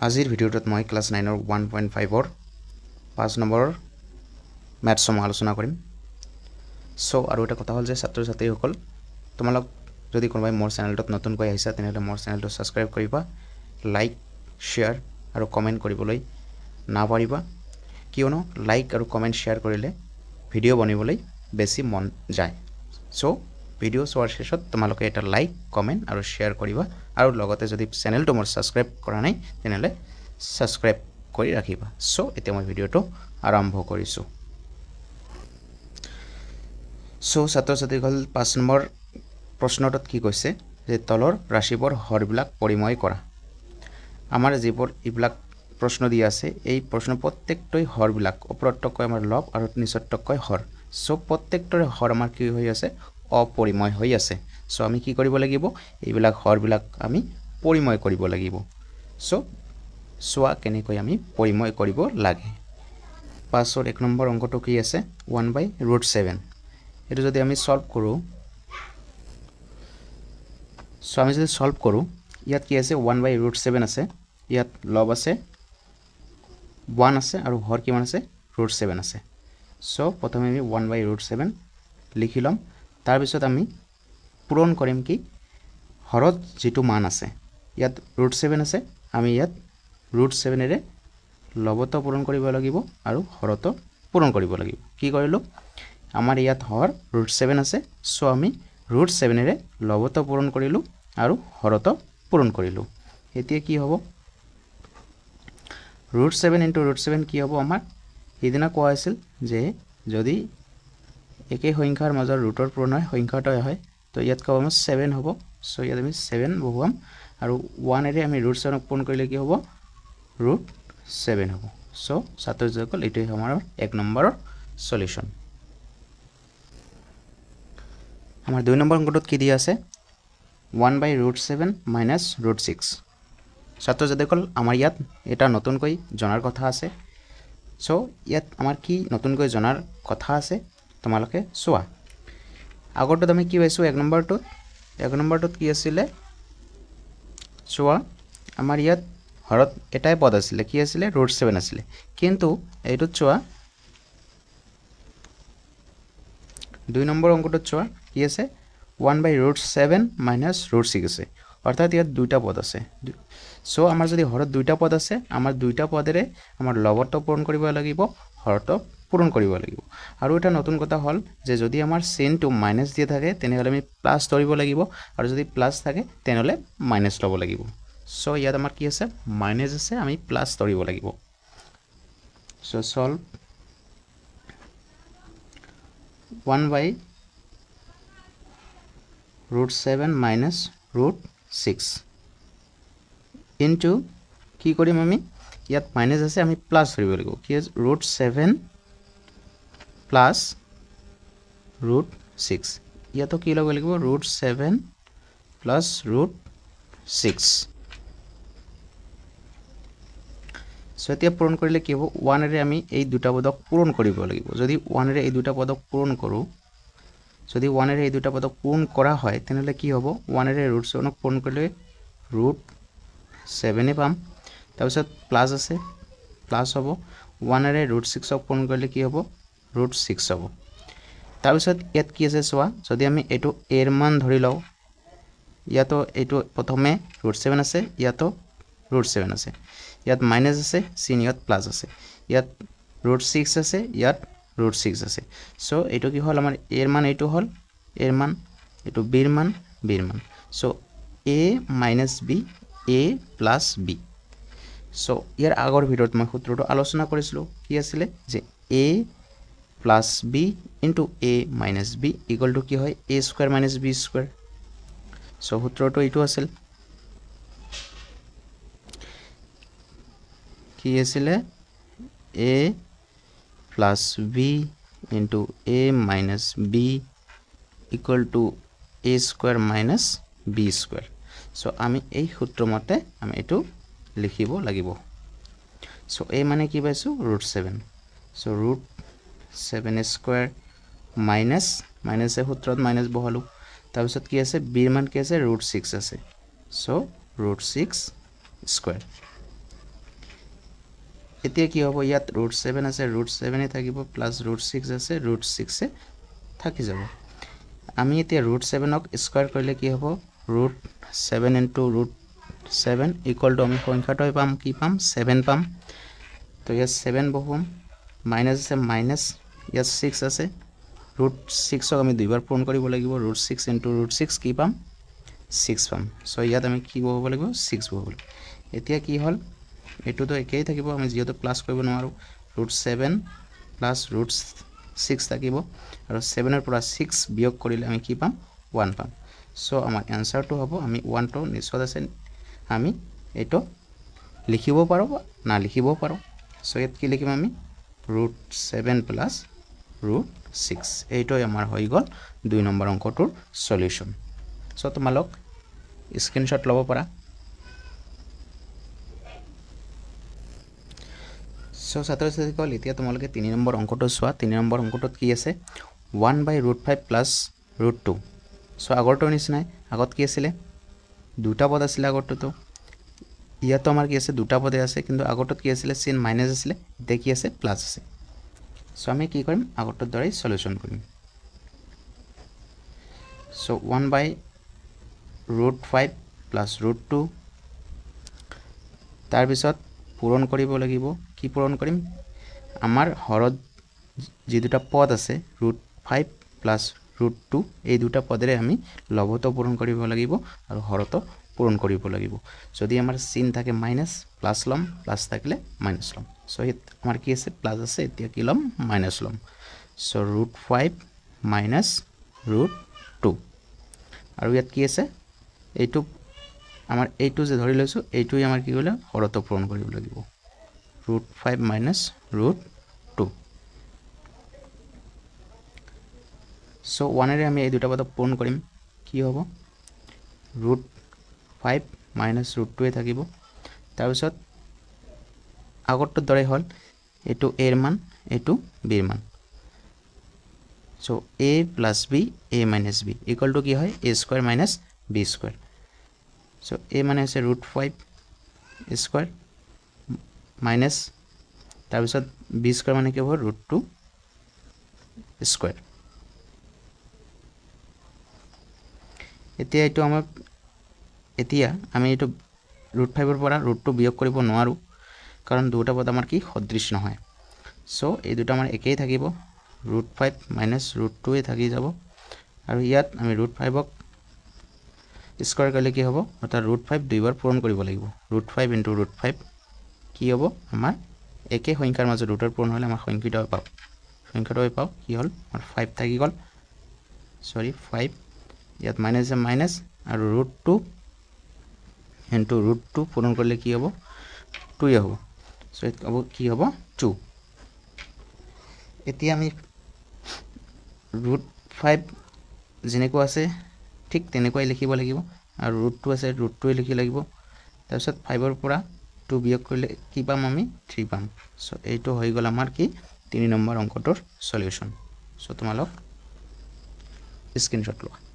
আজিৰ ভিডিঅ'টোত মই ক্লাছ 9ৰ 1.5ৰ 5 নম্বৰৰ মেথছসমূহ আলোচনা কৰিম। আৰু এটা কথা হ'ল যে ছাত্ৰ ছাত্ৰীসকল তোমালোক যদি কোনোবাই মোৰ চেনেলটোত নতুনকৈ আহিছা তেনেহ'লে মোৰ চেনেলটো ছাবস্ক্ৰাইব কৰিবা, লাইক, শ্বেয়াৰ আৰু কমেণ্ট কৰিবলৈ নাপাহৰিবা, কিয়নো লাইক আৰু কমেণ্ট শ্বেয়াৰ কৰিলে ভিডিঅ' বনাবলৈ বেছি মন যায়। ভিডিঅ' চোৱাৰ শেষত তোমালোকে এটা লাইক, কমেণ্ট আৰু শ্বেয়াৰ কৰিবা আৰু লগতে যদি চেনেলটো মোৰ ছাবস্ক্ৰাইব কৰা নাই তেনেহ'লে ছাবস্ক্ৰাইব কৰি ৰাখিবা। এতিয়া মই ভিডিঅ'টো আৰম্ভ কৰিছোঁ। ছাত্ৰ ছাত্ৰীসকল 5 নম্বৰ প্ৰশ্নটোত কি কৈছে যে তলৰ ৰাশিবোৰ হৰবিলাক পৰিময় কৰা। আমাৰ যিবোৰ এইবিলাক প্ৰশ্ন দিয়া আছে এই প্ৰশ্ন প্ৰত্যেকটোই হৰবিলাক ওপৰতকৈ আমাৰ লব আৰু নিচতকৈ হৰ। প্ৰত্যেকটোৰে হৰ আমাৰ কি হৈ আছে অপৰিময় হৈ আছে। আমি কি কৰিব লাগিব এইবিলাক হৰবিলাক আমি পৰিময় কৰিব লাগিব। চোৱা কেনেকৈ আমি পৰিময় কৰিব লাগে। 5ৰ 1 নম্বৰ অংকটো কি আছে 1/√7। এইটো যদি আমি সলভ কৰোঁ, আমি যদি সলভ কৰোঁ ইয়াত কি আছে 1/√7 আছে, ইয়াত লব আছে 1 আছে আৰু হৰ কিমান আছে √7 আছে। প্ৰথমে আমি 1/√7 লিখি ল'ম, তাৰপিছত আমি পূৰণ কৰিম কি হৰত যিটো মান আছে, ইয়াত √7 আছে, আমি ইয়াত √7ৰে লবতো পূৰণ কৰিব লাগিব আৰু হৰতো পূৰণ কৰিব লাগিব। কি কৰিলোঁ আমাৰ ইয়াত হৰ √7 আছে, আমি √7ৰে লবতো পূৰণ কৰিলোঁ আৰু হৰতো পূৰণ কৰিলোঁ। এতিয়া কি হ'ব √7 × √7 কি হ'ব আমাৰ সিদিনা কোৱা হৈছিল যে যদি একে সংখ্যাৰ মাজৰ ৰুটৰ পূৰণ হয় সংখ্যাটোৱে হয়, তো ইয়াত ক'ব আমাৰ 7 হ'ব। ইয়াত আমি 7 বহুৱাম আৰু 1ৰে আমি √7ক পূৰণ কৰিলে কি হ'ব √7 হ'ব। ছাত্ৰ ছাত্ৰীসকল এইটোৱে আমাৰ 1 নম্বৰৰ সলিউশ্যন। আমাৰ 2 নম্বৰ অংকটোত কি দিয়া আছে 1/√7 - √6। ছাত্ৰ ছাত্ৰীসকল আমাৰ ইয়াত এটা নতুনকৈ জনাৰ কথা আছে। ইয়াত আমাৰ কি নতুনকৈ জনাৰ কথা আছে তোমালোকে চোৱা। আগৰটোত আমি কি পাইছোঁ 1 নম্বৰটোত কি আছিলে চোৱা, আমাৰ ইয়াত হৰত এটাই পদ আছিলে, কি আছিলে √7 আছিলে, কিন্তু এইটোত চোৱা 2 নম্বৰ অংকটোত চোৱা কি আছে 1/√7 - √6 আছে, অৰ্থাৎ ইয়াত দুটা পদ আছে। আমাৰ যদি হৰত দুটা পদ আছে, আমাৰ দুটা পদেৰে আমাৰ লবতো পূৰণ কৰিব লাগিব, হৰতো পূৰণ কৰিব লাগিব। আৰু এটা নতুন কথা হ'ল যে যদি আমাৰ চিনটো মাইনাছ দিয়া থাকে তেনেহ'লে আমি প্লাছ ধৰিব লাগিব, আৰু যদি প্লাছ থাকে তেনেহ'লে মাইনাছ ল'ব লাগিব। ইয়াত আমাৰ কি আছে মাইনাছ আছে, আমি প্লাছ ধৰিব লাগিব। সলভ 1/√7 - √6 ইনটু কি কৰিম আমি ইয়াত মাইনাছ আছে, আমি প্লাছ ধৰিব লাগিব, কি আছে √7 প্লাছ √6। ইয়াতো কি ল'ব লাগিব √7 প্লাছ √6। এতিয়া পূৰণ কৰিলে কি হ'ব 1ৰে আমি এই দুটা পদক পূৰণ কৰিব লাগিব। যদি 1ৰে এই দুটা পদক পূৰণ কৰোঁ, যদি 1ৰে এই দুটা পদক পূৰণ কৰা হয় তেনেহ'লে কি হ'ব 1ৰে √7ক পূৰণ কৰিলে √7 পাম, তাৰপিছত প্লাছ আছে প্লাছ হ'ব, 1ৰে √6ক পূৰণ কৰিলে কি হ'ব √6 হ'ব। তাৰপিছত ইয়াত কি আছে চোৱা, যদি আমি এইটো এৰ মান ধৰি লওঁ, ইয়াতো এইটো প্ৰথমে √7 আছে, ইয়াতো √7 আছে, ইয়াত মাইনাছ আছে চিন, ইয়াত প্লাছ আছে, ইয়াত √6 আছে, ইয়াত √6 আছে। এইটো কি হ'ল আমাৰ এৰ মান, এইটো হ'ল এৰ মান, এইটো বিৰ মান, বিৰ মান। a - b a + b। ইয়াৰ আগৰ ভিডিঅ'ত মই সূত্ৰটো আলোচনা কৰিছিলোঁ, কি আছিলে যে a + b × a - b = কি হয় a² - b²। সূত্ৰটো এইটো আছিল, কি আছিলে a + b × a - b = a² - b²। আমি এই সূত্ৰমতে আমি এইটো লিখিব লাগিব। a মানে কি পাইছোঁ √7, √7² মাইনাছে সূত্ৰত মাইনাছ বহালোঁ, তাৰপিছত কি আছে বিৰ মান কি আছে √6 আছে, √6²। এতিয়া কি হ'ব ইয়াত √7 আছে √7 থাকিব প্লাছ √6 আছে √6 থাকি যাব আমি এতিয়া √7ক স্কয়াৰ কৰিলে কি হ'ব √7 * √7 = আমি সংখ্যাটো পাম কি পাম 7 পাম তো ইয়াত 7 বহুম মাইনাস আছে মাইনাস ইয়াত 6 আছে √6ক আমি দুইবাৰ পূৰণ কৰিব লাগিব √6 * √6 কি পাম 6 পাম সো ইয়াত আমি কি বহাব লাগিব 6 বহাব লাগিব এতিয়া কি হ'ল এটোতো একেই থাকিব আমি যেহেতু প্লাস কৰিব নোৱাৰো √7 প্লাস √6 থাকিব আৰু 7 ৰ পৰা 6 বিয়োগ কৰিলে আমি কি পাম 1 পাম সো আমাৰ আনসাৰটো হ'ব আমি 1 টো নিশ্চয় আছে আমি এটো লিখিব পাৰো না লিখিব পাৰো সো ইয়াত কি লিখিম আমি √7 প্লাস √6 এইটোই আমাৰ হৈ গল 2 নম্বৰ অংকটোৰ সলিউশন সো তোমালোক স্ক্ৰিনশট লব পাৰা সো ছাত্ৰ-ছাত্ৰীসকল এতিয়া তোমালোকে 3 নম্বৰ অংকটো চোৱা 3 নম্বৰ অংকটোত কি আছে 1/√5 প্লাস √2 সো আগৰটো নিচিনাই আগত কি আছিল দুটা পদ আছিল আগৰটো ইয়াতো আমাৰ কি আছে দুটা পদে আছে কিন্তু আগৰটোত কি আছিল চিন মাইনাস আছিল এতিয়া কি আছে প্লাস আছে সো আমি কি কৰিম আগৰটোৰ দৰে সলিউশন কৰিম সো 1/√5 প্লাস √2 তাৰ পিছত পূৰণ কৰিব লাগিব কি পূৰণ কৰিম আমাৰ হৰত যি দুটা পদ আছে √5 প্লাস √2 এই দুটা পদৰে আমি লবটো পূৰণ কৰিব লাগিব আৰু হৰটো পূৰণ কৰিব লাগিব যদি আমাৰ চিন থাকে মাইনাস প্লাস লম প্লাস থাকিলে মাইনাস লম সো আমাৰ কি আছে প্লাস আছে এতিয়া কি লম মাইনাস লম সো √5 মাইনাস √2 আৰু ইয়াত কি আছে এইটো আমাৰ এইটো যে ধৰি লৈছো এইটোই আমাৰ কি হলো হৰটো পূৰণ কৰিব লাগিব √5 মাইনাস √2 সো 1 এৰে আমি এই দুটা পদ পূৰণ কৰিম কি হ'ব √5 মাইনাস √2 এ থাকিব তাৰ পিছত আগৰটো দৰে হ'ল এটো a ৰ মান এটো b ৰ মান so a plus b a minus b equal to কি হয় a square minus b square so a মানে আছে √5 square minus তাৰ পিছত b square মানে কি হ'ব √2 square এতিয়া এটো আমাৰ এতিয়া আমি এটো √5 ৰ পৰা √2 বিয়োগ কৰিব নোৱাৰো কাৰণ দুটা পদ আমাৰ কি সদৃশ নহয় সো এই দুটা আমাৰ একেই থাকিব √5 minus √2 এ থাকি যাব আৰু ইয়াত আমি √5ক স্কয়াৰ কৰিলে কি হ'ব অৰ্থাৎ √5 দুইবাৰ পূৰণ কৰিব লাগিব √5 * √5 কি হ'ব আমাৰ একে সংখ্যাৰ মাজত ৰুটৰ পূৰণ হ'লে আমাৰ সংখ্যাটো পাও কি হ'ল আমাৰ 5 থাকি গল সৰি 5 ইয়াত মাইনাস এ মাইনাস আৰু √2 * √2 পূৰণ কৰিলে কি হ'ব 2 হ'ব সো এটা হ'ব কি হ'ব 2 এতিয়া আমি √5 যেনেকৈ আছে ঠিক তেনেকৈ লিখিব লাগিব আৰু √2 আছে √2 লিখি লাগিব তাৰ পিছত 5 ৰ পৰা 2 বিয়োগ কৰিলে কি পাম আমি 3 পাম সো এইটো হৈ গল আমাৰ কি 3 নম্বৰ অংকটোৰ সলিউশন সো তোমালোক স্ক্ৰিনশট লোৱা